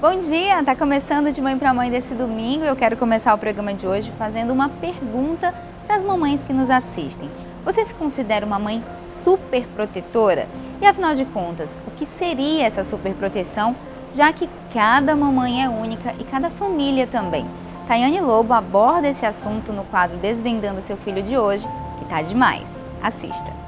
Bom dia, tá começando de Mãe para Mãe desse domingo. Eu quero começar o programa de hoje fazendo uma pergunta para as mamães que nos assistem. Você se considera uma mãe super protetora? E afinal de contas, o que seria essa super proteção, já que cada mamãe é única e cada família também? Tayane Lobo aborda esse assunto no quadro Desvendando Seu Filho de hoje, que tá demais. Assista!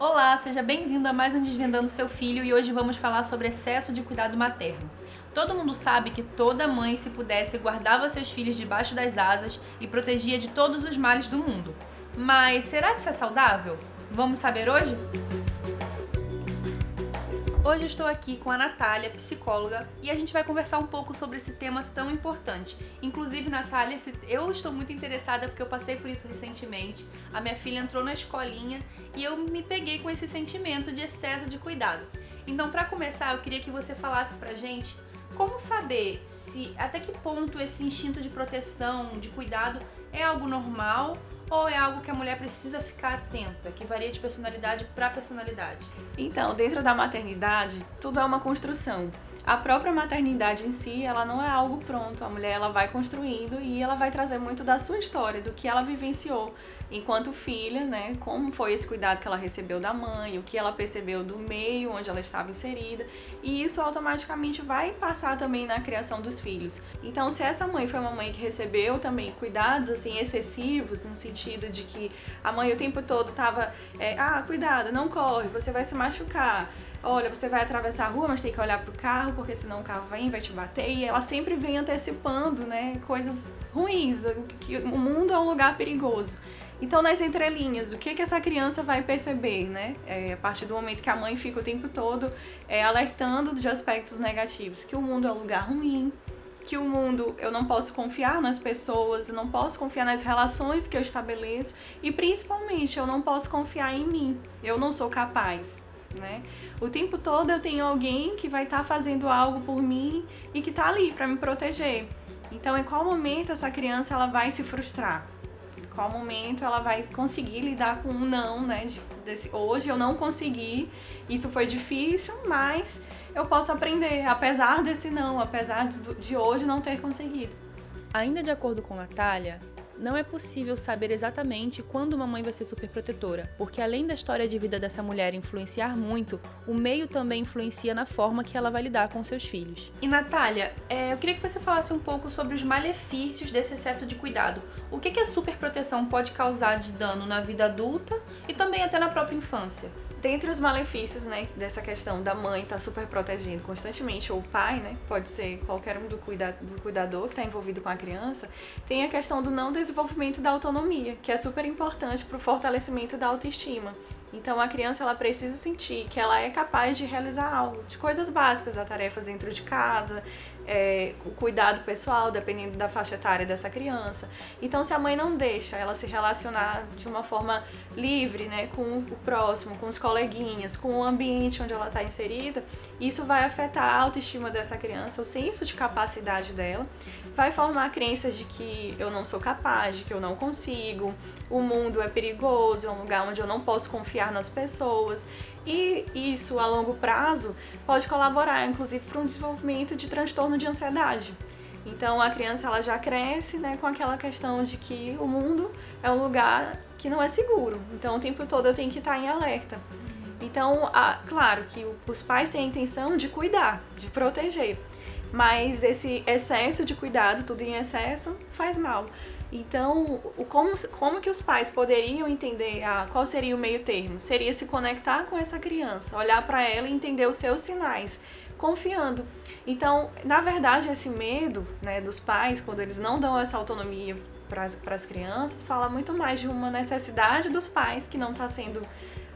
Olá, seja bem-vindo a mais um Desvendando Seu Filho e hoje vamos falar sobre excesso de cuidado materno. Todo mundo sabe que toda mãe, se pudesse, guardava seus filhos debaixo das asas e protegia de todos os males do mundo. Mas será que isso é saudável? Vamos saber hoje? Hoje eu estou aqui com a Natália, psicóloga, e a gente vai conversar um pouco sobre esse tema tão importante. Inclusive, Natália, eu estou muito interessada porque eu passei por isso recentemente. A minha filha entrou na escolinha e eu me peguei com esse sentimento de excesso de cuidado. Então, para começar, eu queria que você falasse pra gente como saber até que ponto esse instinto de proteção, de cuidado, é algo normal ou é algo que a mulher precisa ficar atenta, que varia de personalidade para personalidade? Então, dentro da maternidade, tudo é uma construção. A própria maternidade em si, ela não é algo pronto. A mulher, ela vai construindo e ela vai trazer muito da sua história, do que ela vivenciou enquanto filha, né? Como foi esse cuidado que ela recebeu da mãe, o que ela percebeu do meio onde ela estava inserida. E isso automaticamente vai passar também na criação dos filhos. Então, se essa mãe foi uma mãe que recebeu também cuidados assim excessivos, no sentido de que a mãe o tempo todo estava, cuidado, não corre, você vai se machucar. Olha, você vai atravessar a rua, mas tem que olhar pro carro, porque senão o carro vai te bater. E ela sempre vem antecipando, né, coisas ruins, que o mundo é um lugar perigoso. Então, nas entrelinhas, o que essa criança vai perceber, né? A partir do momento que a mãe fica o tempo todo alertando de aspectos negativos, que o mundo é um lugar ruim, que o mundo, eu não posso confiar nas pessoas, eu não posso confiar nas relações que eu estabeleço e, principalmente, eu não posso confiar em mim, eu não sou capaz. Né? O tempo todo eu tenho alguém que vai estar fazendo algo por mim e que está ali para me proteger. Então, em qual momento essa criança ela vai se frustrar? Em qual momento ela vai conseguir lidar com um não, né? Hoje eu não consegui, isso foi difícil, mas eu posso aprender, apesar desse não, apesar de hoje não ter conseguido. Ainda de acordo com Natália, não é possível saber exatamente quando uma mãe vai ser superprotetora, porque além da história de vida dessa mulher influenciar muito, o meio também influencia na forma que ela vai lidar com seus filhos. E Natália, eu queria que você falasse um pouco sobre os malefícios desse excesso de cuidado. O que a superproteção pode causar de dano na vida adulta e também até na própria infância? Dentre os malefícios, né, dessa questão da mãe estar super protegendo constantemente, ou o pai, né, pode ser qualquer um do cuidador que está envolvido com a criança, tem a questão do não desenvolvimento da autonomia, que é super importante para o fortalecimento da autoestima. Então, a criança ela precisa sentir que ela é capaz de realizar algo, de coisas básicas, as tarefas dentro de casa, o cuidado pessoal, dependendo da faixa etária dessa criança. Então, se a mãe não deixa ela se relacionar de uma forma livre, né, com o próximo, com os coleguinhas, com o ambiente onde ela está inserida, isso vai afetar a autoestima dessa criança, o senso de capacidade dela, vai formar crenças de que eu não sou capaz, de que eu não consigo, o mundo é perigoso, é um lugar onde eu não posso confiar nas pessoas. E isso, a longo prazo, pode colaborar, inclusive, para um desenvolvimento de transtorno de ansiedade. Então, a criança ela já cresce, né, com aquela questão de que o mundo é um lugar que não é seguro. Então, o tempo todo eu tenho que estar em alerta. Então, claro que os pais têm a intenção de cuidar, de proteger. Mas esse excesso de cuidado, tudo em excesso, faz mal. Então, como que os pais poderiam entender qual seria o meio termo? Seria se conectar com essa criança, olhar para ela e entender os seus sinais, confiando. Então, na verdade, esse medo, né, dos pais, quando eles não dão essa autonomia para as crianças, fala muito mais de uma necessidade dos pais que não está sendo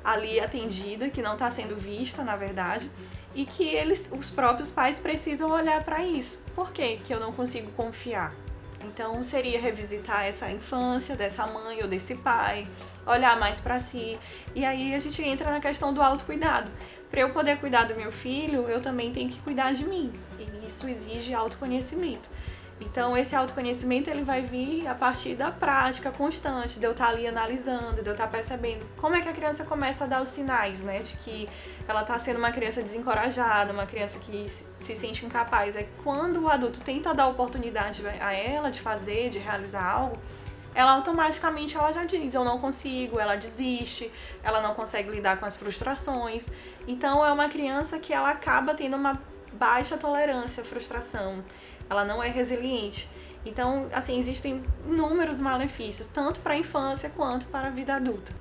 ali atendida, que não está sendo vista, na verdade, e que os próprios pais precisam olhar para isso. Por que eu não consigo confiar? Então, seria revisitar essa infância dessa mãe ou desse pai, olhar mais para si. E aí a gente entra na questão do autocuidado. Para eu poder cuidar do meu filho, eu também tenho que cuidar de mim. E isso exige autoconhecimento. Então, esse autoconhecimento ele vai vir a partir da prática constante, de eu estar ali analisando, de eu estar percebendo como é que a criança começa a dar os sinais, né, de que ela está sendo uma criança desencorajada, uma criança que se sente incapaz. É quando o adulto tenta dar oportunidade a ela de fazer, de realizar algo, ela automaticamente ela já diz, eu não consigo, ela desiste, ela não consegue lidar com as frustrações. Então, é uma criança que ela acaba tendo uma baixa tolerância à frustração. Ela não é resiliente. Então, assim, existem inúmeros malefícios, tanto para a infância quanto para a vida adulta.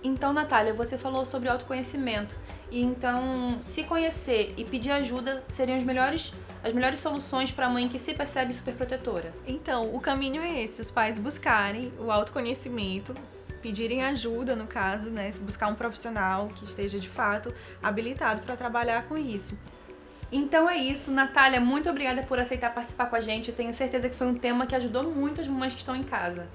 Então, Natália, você falou sobre autoconhecimento. E então, se conhecer e pedir ajuda seriam as melhores soluções para a mãe que se percebe superprotetora. Então, o caminho é esse, os pais buscarem o autoconhecimento, pedirem ajuda, no caso, né, buscar um profissional que esteja, de fato, habilitado para trabalhar com isso. Então é isso, Natália, muito obrigada por aceitar participar com a gente. Eu tenho certeza que foi um tema que ajudou muito as mamães que estão em casa.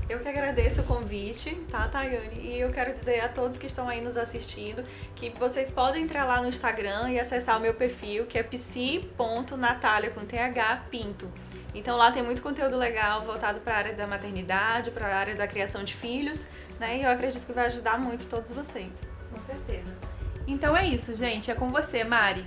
Eu que agradeço o convite, tá, Tayane? E eu quero dizer a todos que estão aí nos assistindo que vocês podem entrar lá no Instagram e acessar o meu perfil, que é psi.natalia com TH Pinto. Então lá tem muito conteúdo legal voltado para a área da maternidade, para a área da criação de filhos, né? E eu acredito que vai ajudar muito todos vocês. Com certeza. Então é isso, gente. É com você, Mari.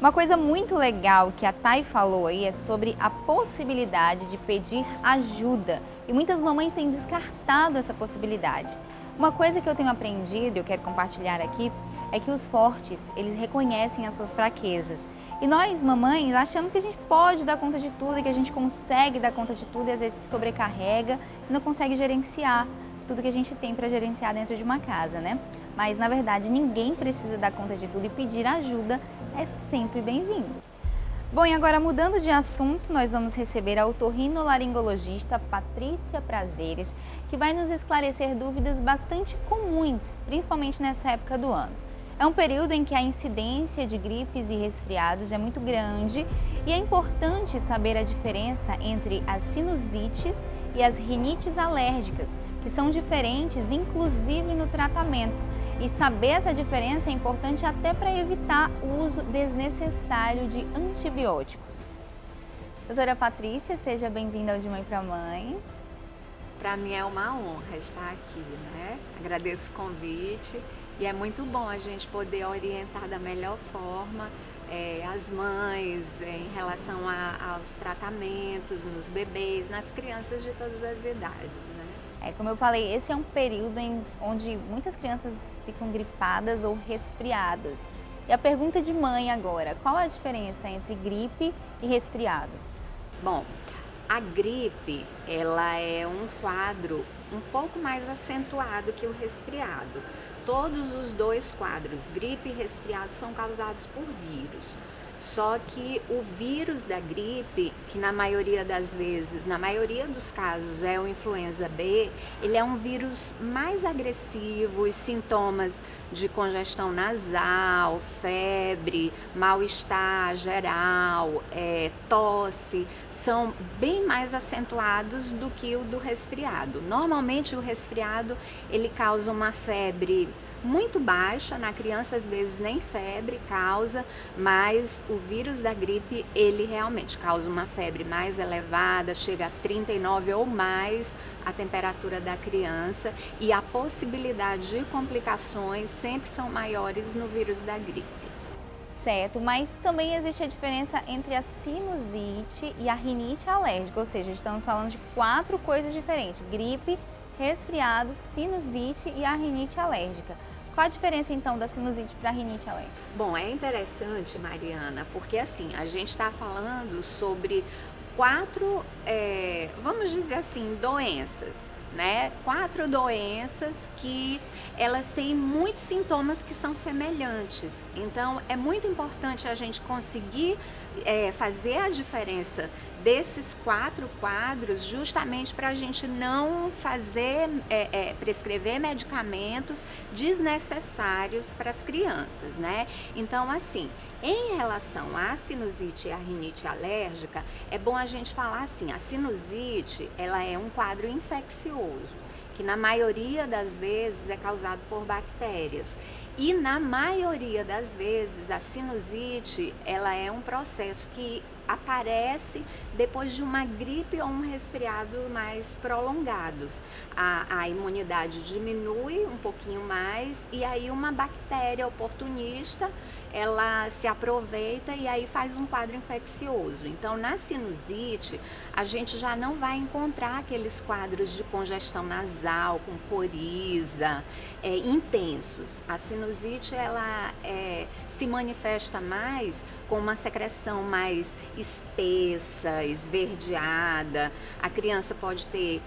Uma coisa muito legal que a Thay falou aí é sobre a possibilidade de pedir ajuda. E muitas mamães têm descartado essa possibilidade. Uma coisa que eu tenho aprendido e eu quero compartilhar aqui é que os fortes, eles reconhecem as suas fraquezas. E nós, mamães, achamos que a gente pode dar conta de tudo e que a gente consegue dar conta de tudo e às vezes sobrecarrega e não consegue gerenciar tudo que a gente tem para gerenciar dentro de uma casa, né? Mas, na verdade, ninguém precisa dar conta de tudo e pedir ajuda é sempre bem-vindo. Bom, e agora mudando de assunto, nós vamos receber a otorrinolaringologista Patrícia Prazeres, que vai nos esclarecer dúvidas bastante comuns, principalmente nessa época do ano. É um período em que a incidência de gripes e resfriados é muito grande e é importante saber a diferença entre as sinusites e as rinites alérgicas, que são diferentes, inclusive no tratamento. E saber essa diferença é importante até para evitar o uso desnecessário de antibióticos. Doutora Patrícia, seja bem-vinda ao De Mãe para Mãe. Para mim é uma honra estar aqui, né? Agradeço o convite e é muito bom a gente poder orientar da melhor forma as mães em relação aos tratamentos nos bebês, nas crianças de todas as idades, né? Como eu falei, esse é um período onde muitas crianças ficam gripadas ou resfriadas. E a pergunta de mãe agora, qual a diferença entre gripe e resfriado? Bom, a gripe, ela é um quadro um pouco mais acentuado que o resfriado. Todos os dois quadros, gripe e resfriado, são causados por vírus. Só que o vírus da gripe, que na maioria das vezes, na maioria dos casos é o influenza B, ele é um vírus mais agressivo e sintomas de congestão nasal, febre, mal-estar geral, tosse, são bem mais acentuados do que o do resfriado. Normalmente o resfriado, ele causa uma febre muito baixa, na criança às vezes nem febre causa, mas o vírus da gripe, ele realmente causa uma febre mais elevada, chega a 39 ou mais a temperatura da criança e a possibilidade de complicações sempre são maiores no vírus da gripe. Certo, mas também existe a diferença entre a sinusite e a rinite alérgica, ou seja, estamos falando de 4 coisas diferentes: gripe, resfriado, sinusite e a rinite alérgica. Qual a diferença então da sinusite para a rinite alérgica? Bom, é interessante, Mariana, porque assim, a gente está falando sobre 4, vamos dizer assim, doenças, né? 4 doenças que elas têm muitos sintomas que são semelhantes. Então, é muito importante a gente conseguir fazer a diferença desses 4 quadros, justamente para a gente não prescrever medicamentos desnecessários para as crianças, né? Então, assim, em relação à sinusite e à rinite alérgica, é bom a gente falar assim, a sinusite, ela é um quadro infeccioso, que na maioria das vezes é causado por bactérias. E na maioria das vezes a sinusite, ela é um processo que aparece depois de uma gripe ou um resfriado mais prolongados. A imunidade diminui um pouquinho mais e aí uma bactéria oportunista, ela se aproveita e aí faz um quadro infeccioso. Então, na sinusite, a gente já não vai encontrar aqueles quadros de congestão nasal, com coriza, intensos. A sinusite, ela se manifesta mais com uma secreção mais espessa, esverdeada. A criança pode ter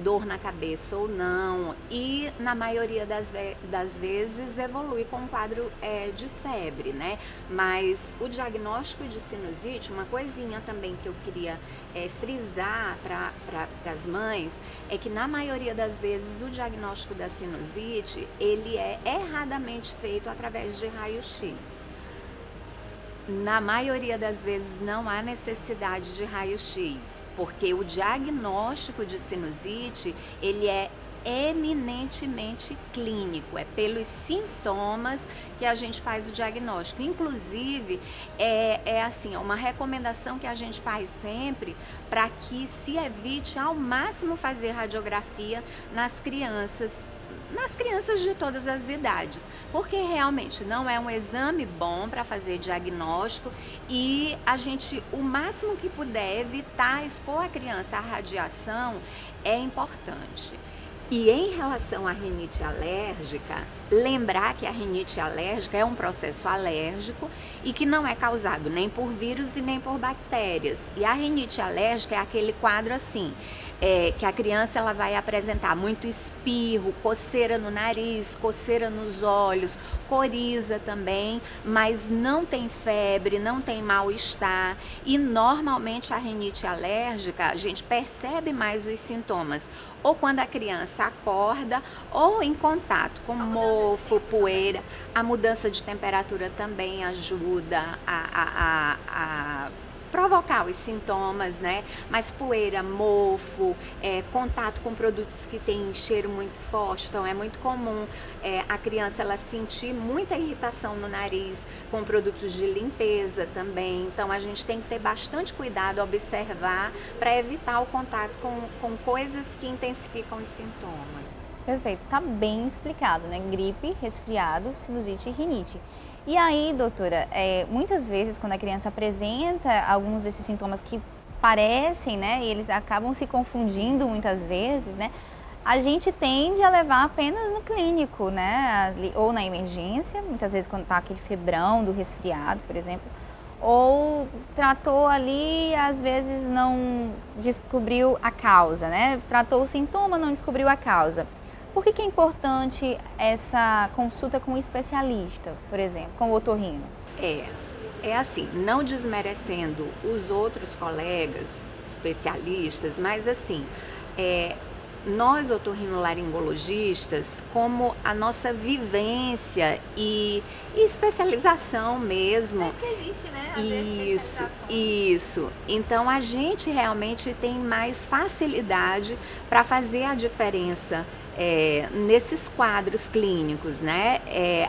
dor na cabeça ou não e, na maioria das vezes, evolui com um quadro de febre, né? Mas o diagnóstico de sinusite, uma coisinha também que eu queria frisar para as mães, é que, na maioria das vezes, o diagnóstico da sinusite, ele é erradamente feito através de raio-x. Na maioria das vezes não há necessidade de raio-x, porque o diagnóstico de sinusite, ele é eminentemente clínico, é pelos sintomas que a gente faz o diagnóstico. Inclusive, assim, uma recomendação que a gente faz sempre para que se evite ao máximo fazer radiografia nas crianças de todas as idades, porque realmente não é um exame bom para fazer diagnóstico e a gente, o máximo que puder, evitar expor a criança à radiação é importante. E em relação à rinite alérgica, lembrar que a rinite alérgica é um processo alérgico e que não é causado nem por vírus e nem por bactérias. E a rinite alérgica é aquele quadro assim, que a criança ela vai apresentar muito espirro, coceira no nariz, coceira nos olhos, coriza também, mas não tem febre, não tem mal-estar. E normalmente a rinite alérgica, a gente percebe mais os sintomas ou quando a criança acorda ou em contato com mofo, poeira. A mudança de temperatura também ajuda a provocar os sintomas, né? Mas poeira, mofo, contato com produtos que têm cheiro muito forte, então é muito comum a criança ela sentir muita irritação no nariz com produtos de limpeza também. Então a gente tem que ter bastante cuidado, observar para evitar o contato com coisas que intensificam os sintomas. Perfeito, tá bem explicado, né? Gripe, resfriado, sinusite e rinite. E aí, doutora, muitas vezes quando a criança apresenta alguns desses sintomas que parecem, né, e eles acabam se confundindo muitas vezes, né, a gente tende a levar apenas no clínico, né, ou na emergência, muitas vezes quando tá aquele febrão do resfriado, por exemplo, ou tratou ali, às vezes não descobriu a causa, né, tratou o sintoma, não descobriu a causa. Por que é importante essa consulta com um especialista, por exemplo, com o otorrino? É assim, não desmerecendo os outros colegas especialistas, mas assim, nós otorrinolaringologistas, como a nossa vivência e especialização mesmo. Mas que existe, né? Às vezes Isso. Então a gente realmente tem mais facilidade para fazer a diferença nesses quadros clínicos, né?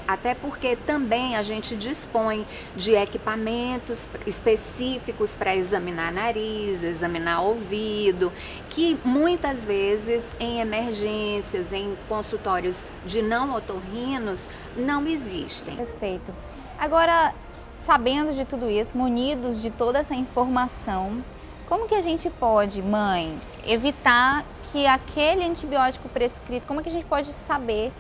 Até porque também a gente dispõe de equipamentos específicos para examinar nariz, examinar ouvido, que muitas vezes em emergências, em consultórios de não otorrinos, não existem. Perfeito. Agora, sabendo de tudo isso, munidos de toda essa informação, como que a gente pode, mãe, evitar que aquele antibiótico prescrito, como é que a gente pode saber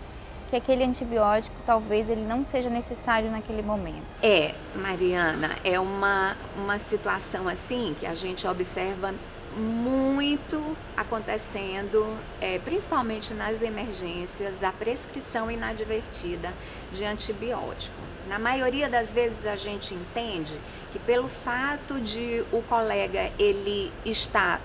que aquele antibiótico talvez ele não seja necessário naquele momento? Mariana, é uma situação assim que a gente observa muito acontecendo, principalmente nas emergências, a prescrição inadvertida de antibiótico. Na maioria das vezes a gente entende que pelo fato de o colega ele estar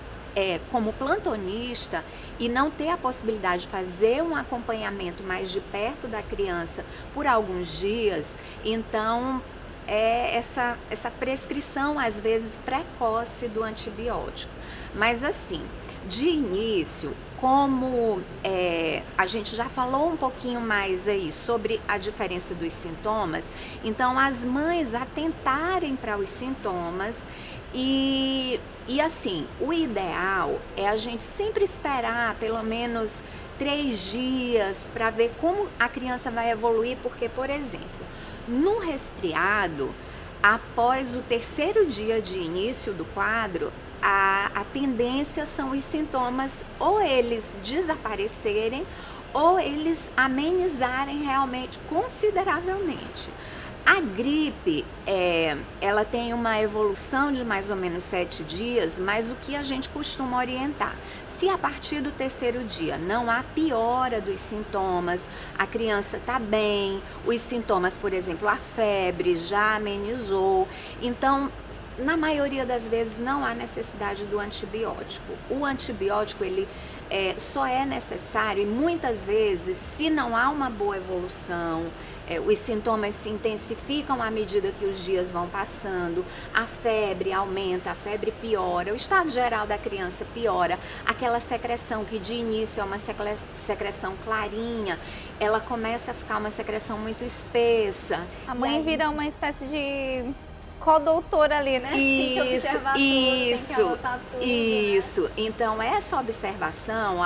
como plantonista e não ter a possibilidade de fazer um acompanhamento mais de perto da criança por alguns dias, então essa prescrição às vezes precoce do antibiótico. Mas assim, de início, como a gente já falou um pouquinho mais aí sobre a diferença dos sintomas, então as mães atentarem para os sintomas E assim, o ideal é a gente sempre esperar pelo menos 3 dias para ver como a criança vai evoluir, porque, por exemplo, no resfriado, após o 3º dia de início do quadro, a tendência são os sintomas ou eles desaparecerem ou eles amenizarem realmente consideravelmente. A gripe, ela tem uma evolução de mais ou menos 7 dias, mas o que a gente costuma orientar? Se a partir do 3º dia não há piora dos sintomas, a criança está bem, os sintomas, por exemplo, a febre já amenizou, então, na maioria das vezes não há necessidade do antibiótico. O antibiótico, ele só é necessário e muitas vezes, se não há uma boa evolução, os sintomas se intensificam à medida que os dias vão passando, a febre aumenta, a febre piora, o estado geral da criança piora, aquela secreção que de início é uma secreção clarinha, ela começa a ficar uma secreção muito espessa. A mãe vira uma espécie de co-doutora ali, né? Tem que observar tudo, tem que anotar tudo, isso. Né? Então, essa observação,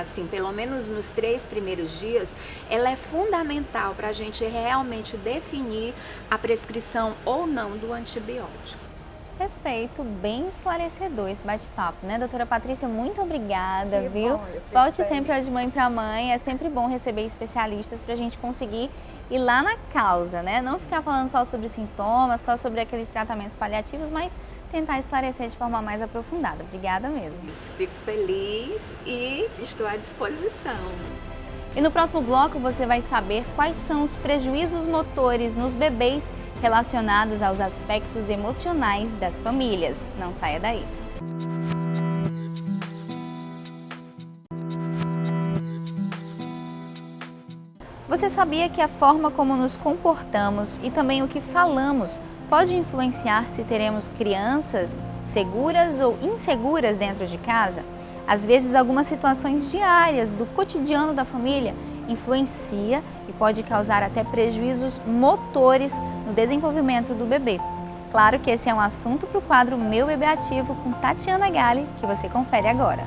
assim, pelo menos nos 3 primeiros dias, ela é fundamental para a gente realmente definir a prescrição ou não do antibiótico. Perfeito, bem esclarecedor esse bate-papo, né, doutora Patrícia? Muito obrigada, Que viu? bom, eu fico Volte feliz. sempre de mãe para mãe, é sempre bom receber especialistas para a gente conseguir ir lá na causa, né? Não ficar falando só sobre sintomas, só sobre aqueles tratamentos paliativos, mas tentar esclarecer de forma mais aprofundada. Obrigada mesmo. Fico feliz e estou à disposição. E no próximo bloco você vai saber quais são os prejuízos motores nos bebês relacionados aos aspectos emocionais das famílias. Não saia daí. Você sabia que a forma como nos comportamos e também o que falamos pode influenciar se teremos crianças seguras ou inseguras dentro de casa? Às vezes, algumas situações diárias do cotidiano da família influencia e pode causar até prejuízos motores no desenvolvimento do bebê. Claro que esse é um assunto para o quadro Meu Bebê Ativo com Tatiana Galli, que você confere agora.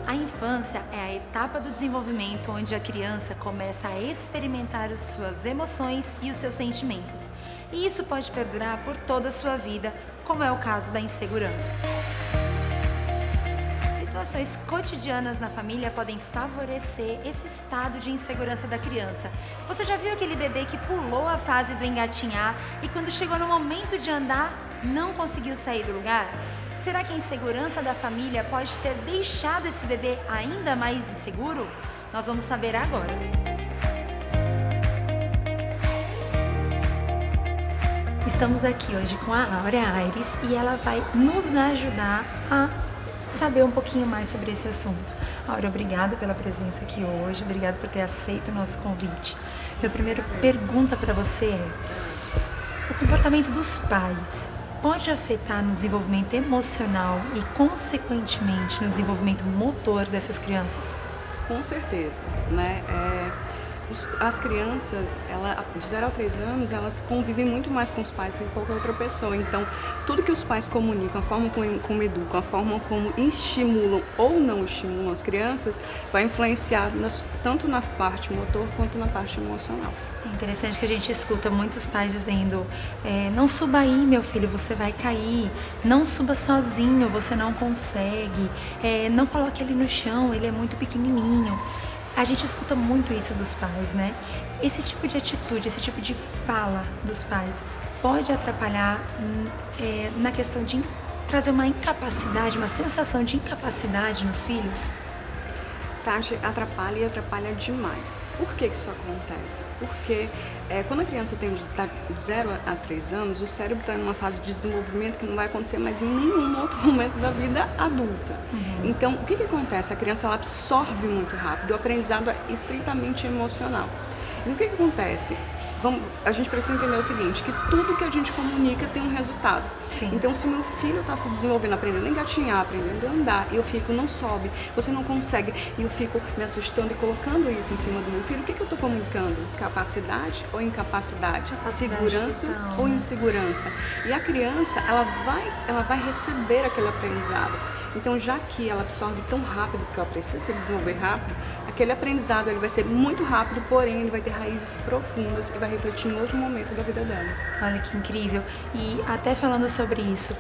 A infância é a etapa do desenvolvimento onde a criança começa a experimentar as suas emoções e os seus sentimentos. E isso pode perdurar por toda a sua vida, como é o caso da insegurança. Situações cotidianas na família podem favorecer esse estado de insegurança da criança. Você já viu aquele bebê que pulou a fase do engatinhar e quando chegou no momento de andar, não conseguiu sair do lugar? Será que a insegurança da família pode ter deixado esse bebê ainda mais inseguro? Nós vamos saber agora. Estamos aqui hoje com a Áurea Aires e ela vai nos ajudar a saber um pouquinho mais sobre esse assunto. Áurea, obrigada pela presença aqui hoje, obrigada por ter aceito o nosso convite. Minha primeira pergunta para você é: o comportamento dos pais pode afetar no desenvolvimento emocional e, consequentemente, no desenvolvimento motor dessas crianças? Com certeza, né? As crianças, de 0 a 3 anos, elas convivem muito mais com os pais do que qualquer outra pessoa. Então, tudo que os pais comunicam, a forma como educam, a forma como estimulam ou não estimulam as crianças, vai influenciar tanto na parte motor quanto na parte emocional. É interessante que a gente escuta muitos pais dizendo: não suba aí, meu filho, você vai cair. Não suba sozinho, você não consegue. Não coloque ele no chão, ele é muito pequenininho. A gente escuta muito isso dos pais, né? Esse tipo de atitude, esse tipo de fala dos pais pode atrapalhar na questão de trazer uma incapacidade, uma sensação de incapacidade nos filhos? Tati, atrapalha e atrapalha demais. Por que isso acontece? Porque quando a criança tem de 0 a 3 anos, o cérebro está em uma fase de desenvolvimento que não vai acontecer mais em nenhum outro momento da vida adulta. Uhum. Então, o que acontece? A criança ela absorve muito rápido, o aprendizado é estritamente emocional. E o que acontece? a gente precisa entender o seguinte, que tudo que a gente comunica tem um resultado. Sim. Então, se meu filho está se desenvolvendo, aprendendo a engatinhar, aprendendo a andar, e eu fico, não sobe, você não consegue, e eu fico me assustando e colocando isso em cima do meu filho, o que eu estou comunicando? Capacidade ou incapacidade? Segurança total, ou né? insegurança? E a criança, ela vai receber aquele aprendizado. Então, já que ela absorve tão rápido, porque ela precisa se desenvolver rápido, aquele aprendizado ele vai ser muito rápido, porém ele vai ter raízes profundas e vai refletir em outro momento da vida dela. Olha que incrível. E até falando sobre isso,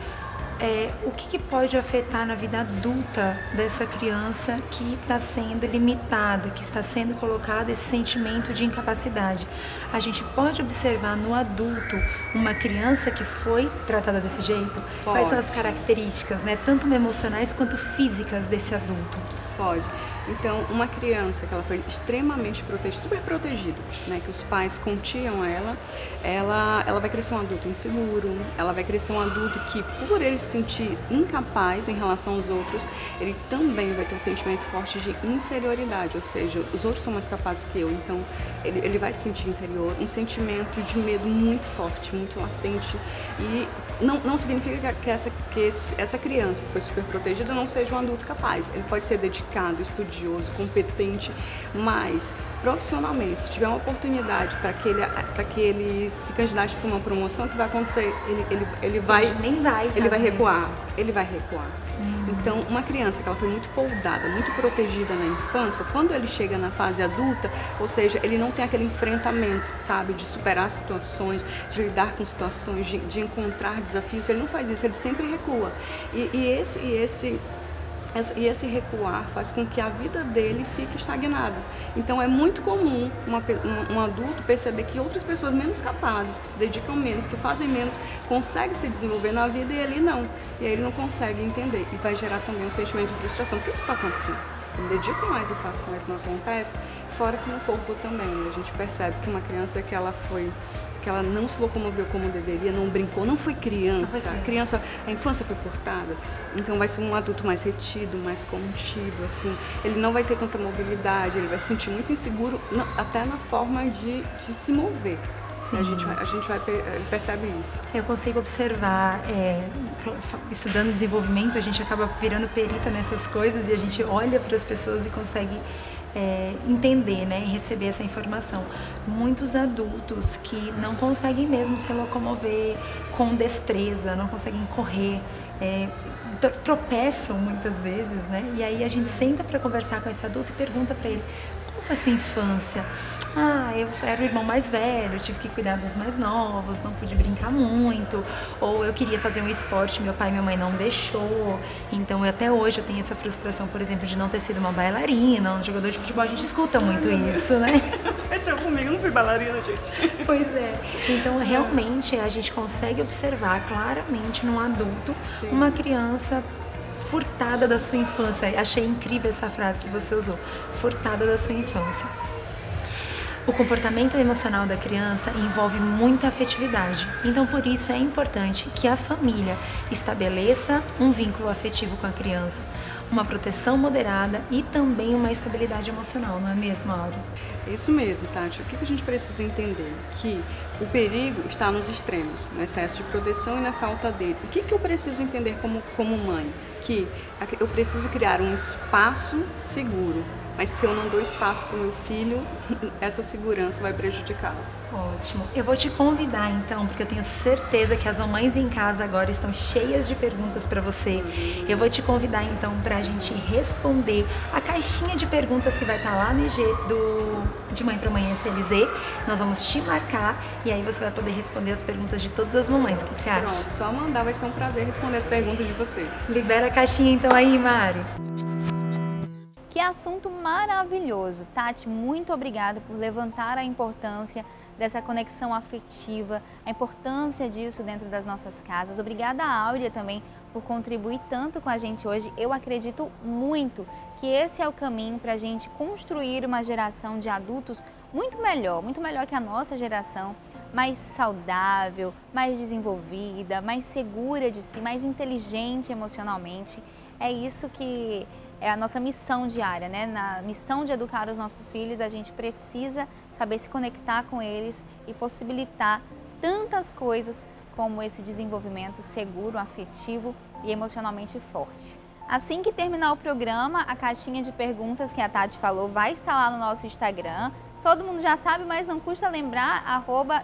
o que pode afetar na vida adulta dessa criança que está sendo limitada, que está sendo colocada esse sentimento de incapacidade? A gente pode observar no adulto uma criança que foi tratada desse jeito? Quais são as características, né, tanto emocionais quanto físicas desse adulto? Pode. Então, uma criança que ela foi extremamente protegida, super protegida, né, que os pais continham ela vai crescer um adulto inseguro, ela vai crescer um adulto que, por ele se sentir incapaz em relação aos outros, ele também vai ter um sentimento forte de inferioridade, ou seja, os outros são mais capazes que eu, então ele vai se sentir inferior, um sentimento de medo muito forte, muito latente, e não significa que essa criança que foi super protegida não seja um adulto capaz, ele pode ser dedicado, estudioso, competente, mas profissionalmente, se tiver uma oportunidade para que ele se candidate para uma promoção, o que vai acontecer? Ele vai recuar. Ele vai recuar. Então, uma criança que ela foi muito poldada, muito protegida na infância, quando ele chega na fase adulta, ou seja, ele não tem aquele enfrentamento, sabe, de superar situações, de lidar com situações, de encontrar desafios, ele não faz isso, ele sempre recua. E esse recuar faz com que a vida dele fique estagnada. Então é muito comum um adulto perceber que outras pessoas menos capazes, que se dedicam menos, que fazem menos, conseguem se desenvolver na vida e ele não. E aí ele não consegue entender. E vai gerar também um sentimento de frustração. Por que isso está acontecendo? Eu me dedico mais, eu faço mais, não acontece. Fora que no corpo também, né? A gente percebe que uma criança que ela não se locomoveu como deveria, não brincou, não foi criança. A infância foi furtada, então vai ser um adulto mais retido, mais contido, assim. Ele não vai ter tanta mobilidade, ele vai se sentir muito inseguro, até na forma de se mover. Sim. A gente percebe isso. Eu consigo observar, estudando desenvolvimento, a gente acaba virando perita nessas coisas e a gente olha para as pessoas e consegue entender, né, e receber essa informação. Muitos adultos que não conseguem mesmo se locomover com destreza, não conseguem correr, tropeçam muitas vezes, né? E aí a gente senta para conversar com esse adulto e pergunta para ele: como foi a sua infância? Eu era o irmão mais velho, tive que cuidar dos mais novos, não pude brincar muito, ou eu queria fazer um esporte, meu pai e minha mãe não deixou, então até hoje eu tenho essa frustração, por exemplo, de não ter sido uma bailarina, um jogador de futebol, a gente escuta muito isso, né? Comigo, eu não fui bailarina, gente. Pois é, então realmente a gente consegue observar claramente num adulto uma criança furtada da sua infância. Achei incrível essa frase que você usou, furtada da sua infância. O comportamento emocional da criança envolve muita afetividade, então por isso é importante que a família estabeleça um vínculo afetivo com a criança, uma proteção moderada e também uma estabilidade emocional, não é mesmo, Áurea? É isso mesmo, Tati. O que a gente precisa entender? Que o perigo está nos extremos, no excesso de proteção e na falta dele. O que eu preciso entender como mãe? Que eu preciso criar um espaço seguro, mas se eu não dou espaço para o meu filho, essa segurança vai prejudicá-lo. Ótimo. Eu vou te convidar então, porque eu tenho certeza que as mamães em casa agora estão cheias de perguntas para você. Eu vou te convidar então para a gente responder a caixinha de perguntas que vai estar lá no IG de Mãe para Mãe SLZ. Nós vamos te marcar e aí você vai poder responder as perguntas de todas as mamães. O que você acha? Pronto, só mandar, vai ser um prazer responder as perguntas de vocês. Libera a caixinha então aí, Mari. Que assunto maravilhoso. Tati, muito obrigada por levantar a importância dessa conexão afetiva, a importância disso dentro das nossas casas. Obrigada a Áurea também por contribuir tanto com a gente hoje. Eu acredito muito que esse é o caminho para a gente construir uma geração de adultos muito melhor que a nossa geração, mais saudável, mais desenvolvida, mais segura de si, mais inteligente emocionalmente. É isso que é a nossa missão diária, né? Na missão de educar os nossos filhos, a gente precisa saber se conectar com eles e possibilitar tantas coisas como esse desenvolvimento seguro, afetivo e emocionalmente forte. Assim que terminar o programa, a caixinha de perguntas que a Tati falou vai estar lá no nosso Instagram. Todo mundo já sabe, mas não custa lembrar,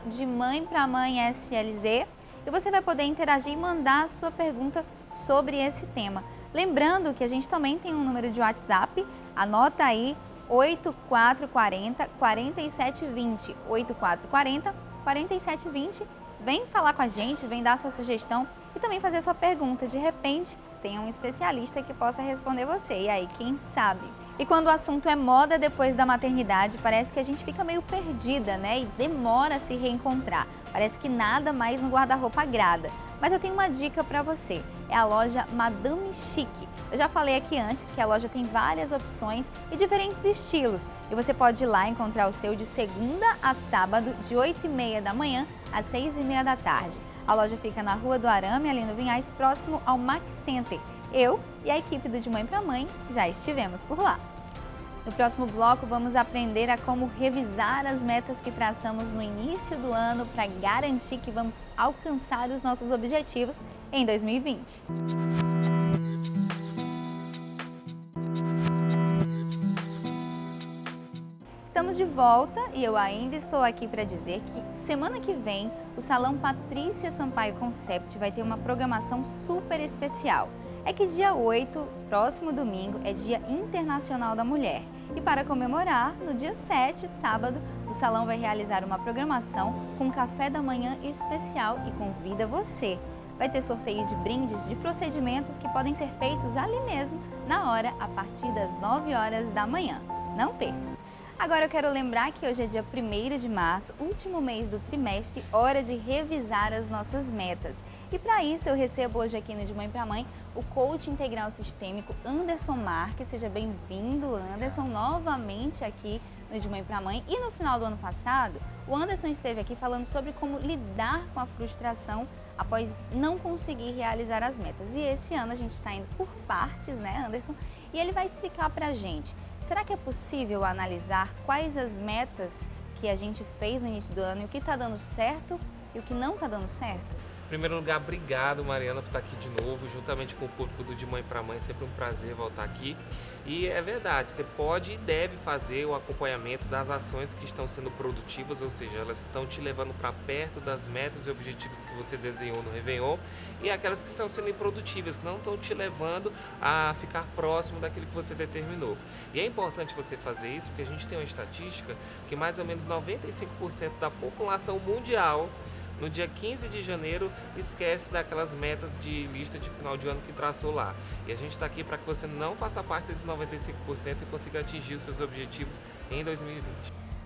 @demãepraMãeSLZ. E você vai poder interagir e mandar a sua pergunta sobre esse tema. Lembrando que a gente também tem um número de WhatsApp, anota aí, 8440 4720, 8440 4720. Vem falar com a gente, vem dar sua sugestão e também fazer sua pergunta. De repente, tem um especialista que possa responder você. E aí, quem sabe? E quando o assunto é moda depois da maternidade, parece que a gente fica meio perdida, né? E demora a se reencontrar. Parece que nada mais no guarda-roupa agrada. Mas eu tenho uma dica para você. É a loja Madame Chique. Eu já falei aqui antes que a loja tem várias opções e diferentes estilos. E você pode ir lá encontrar o seu de segunda a sábado, de 8h30 da manhã às 6h30 da tarde. A loja fica na Rua do Arame, ali no Vinhais, próximo ao Max Center. Eu e a equipe do De Mãe pra Mãe já estivemos por lá. No próximo bloco, vamos aprender a como revisar as metas que traçamos no início do ano para garantir que vamos alcançar os nossos objetivos em 2020. Estamos de volta e eu ainda estou aqui para dizer que semana que vem o Salão Patrícia Sampaio Concept vai ter uma programação super especial. É que dia 8, próximo domingo, é Dia Internacional da Mulher. E para comemorar, no dia 7, sábado, o salão vai realizar uma programação com café da manhã especial e convida você. Vai ter sorteio de brindes de procedimentos que podem ser feitos ali mesmo, na hora, a partir das 9 horas da manhã. Não perca! Agora eu quero lembrar que hoje é dia 1º de março, último mês do trimestre, hora de revisar as nossas metas. E para isso eu recebo hoje aqui no De Mãe pra Mãe o coach integral sistêmico Anderson Marques. Seja bem-vindo, Anderson, novamente aqui no De Mãe pra Mãe. E no final do ano passado, o Anderson esteve aqui falando sobre como lidar com a frustração após não conseguir realizar as metas. E esse ano a gente está indo por partes, né, Anderson? E ele vai explicar pra gente. Será que é possível analisar quais as metas que a gente fez no início do ano e o que está dando certo e o que não está dando certo? Em primeiro lugar, obrigado, Mariana, por estar aqui de novo, juntamente com o público do De Mãe pra Mãe. É sempre um prazer voltar aqui. E é verdade, você pode e deve fazer o acompanhamento das ações que estão sendo produtivas, ou seja, elas estão te levando para perto das metas e objetivos que você desenhou no Réveillon, e aquelas que estão sendo improdutivas, que não estão te levando a ficar próximo daquilo que você determinou. E é importante você fazer isso, porque a gente tem uma estatística que mais ou menos 95% da população mundial no dia 15 de janeiro, esquece daquelas metas de lista de final de ano que traçou lá. E a gente está aqui para que você não faça parte desses 95% e consiga atingir os seus objetivos em 2020.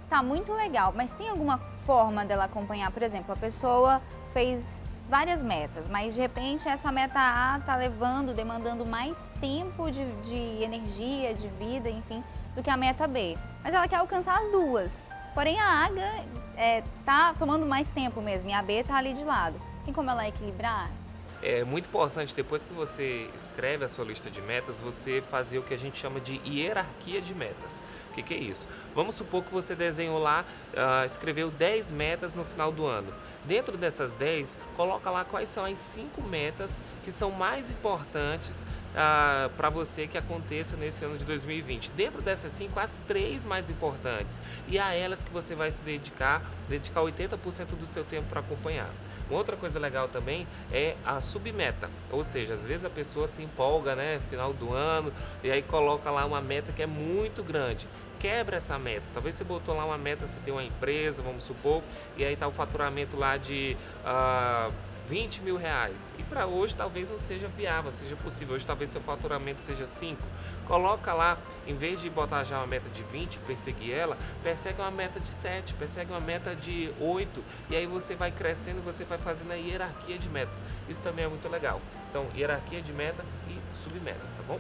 Tá muito legal, mas tem alguma forma dela acompanhar? Por exemplo, a pessoa fez várias metas, mas de repente essa meta A tá demandando mais tempo de energia, de vida, enfim, do que a meta B. Mas ela quer alcançar as duas. Porém, a A tá tomando mais tempo mesmo e a B tá ali de lado. Tem como ela equilibrar? É muito importante, depois que você escreve a sua lista de metas, você fazer o que a gente chama de hierarquia de metas. O que é isso? Vamos supor que você desenhou lá, escreveu 10 metas no final do ano. Dentro dessas 10, coloca lá quais são as 5 metas que são mais importantes para você que aconteça nesse ano de 2020. Dentro dessas 5, as 3 mais importantes. E a elas que você vai se dedicar 80% do seu tempo para acompanhar. Uma outra coisa legal também é a submeta, ou seja, às vezes a pessoa se empolga, né, final do ano, e aí coloca lá uma meta que é muito grande. Quebra essa meta. Talvez você botou lá uma meta, você tem uma empresa, vamos supor, e aí está o faturamento lá de 20 mil reais. E para hoje talvez não seja viável, não seja possível. Hoje talvez seu faturamento seja 5. Coloca lá, em vez de botar já uma meta de 20, perseguir ela, persegue uma meta de 7, persegue uma meta de 8. E aí você vai crescendo e você vai fazendo a hierarquia de metas. Isso também é muito legal. Então, hierarquia de meta e submeta, tá bom?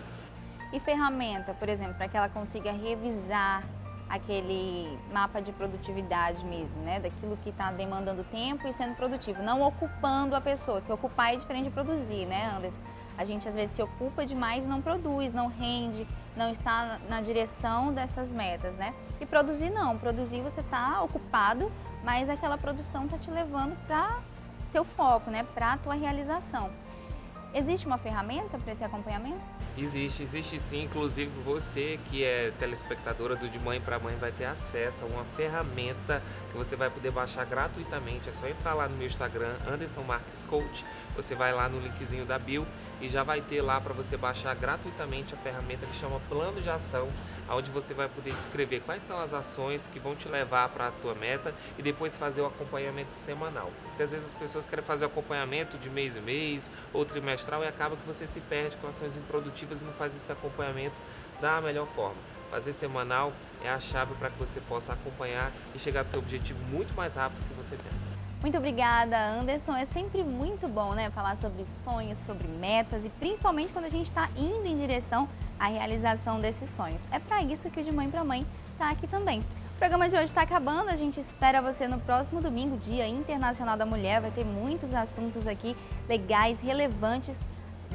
E ferramenta, por exemplo, para que ela consiga revisar aquele mapa de produtividade mesmo, né? Daquilo que está demandando tempo e sendo produtivo, não ocupando a pessoa, que ocupar é diferente de produzir, né, Anderson? A gente às vezes se ocupa demais e não produz, não rende, não está na direção dessas metas, né? E produzir não, produzir você está ocupado, mas aquela produção está te levando para teu foco, né? Para a tua realização. Existe uma ferramenta para esse acompanhamento? Existe sim. Inclusive você que é telespectadora do De Mãe para Mãe vai ter acesso a uma ferramenta que você vai poder baixar gratuitamente. É só entrar lá no meu Instagram, Anderson Marques Coach. Você vai lá no linkzinho da bio e já vai ter lá para você baixar gratuitamente a ferramenta que chama Plano de Ação, onde você vai poder descrever quais são as ações que vão te levar para a tua meta e depois fazer o acompanhamento semanal. Muitas vezes as pessoas querem fazer o acompanhamento de mês em mês ou trimestral e acaba que você se perde com ações improdutivas e não faz esse acompanhamento da melhor forma. Fazer semanal é a chave para que você possa acompanhar e chegar ao teu objetivo muito mais rápido do que você pensa. Muito obrigada, Anderson. É sempre muito bom, né, falar sobre sonhos, sobre metas e principalmente quando a gente está indo em direção à realização desses sonhos. É para isso que o De Mãe para Mãe está aqui também. O programa de hoje está acabando, a gente espera você no próximo domingo, Dia Internacional da Mulher. Vai ter muitos assuntos aqui legais, relevantes,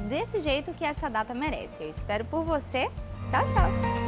desse jeito que essa data merece. Eu espero por você. Tchau, tchau!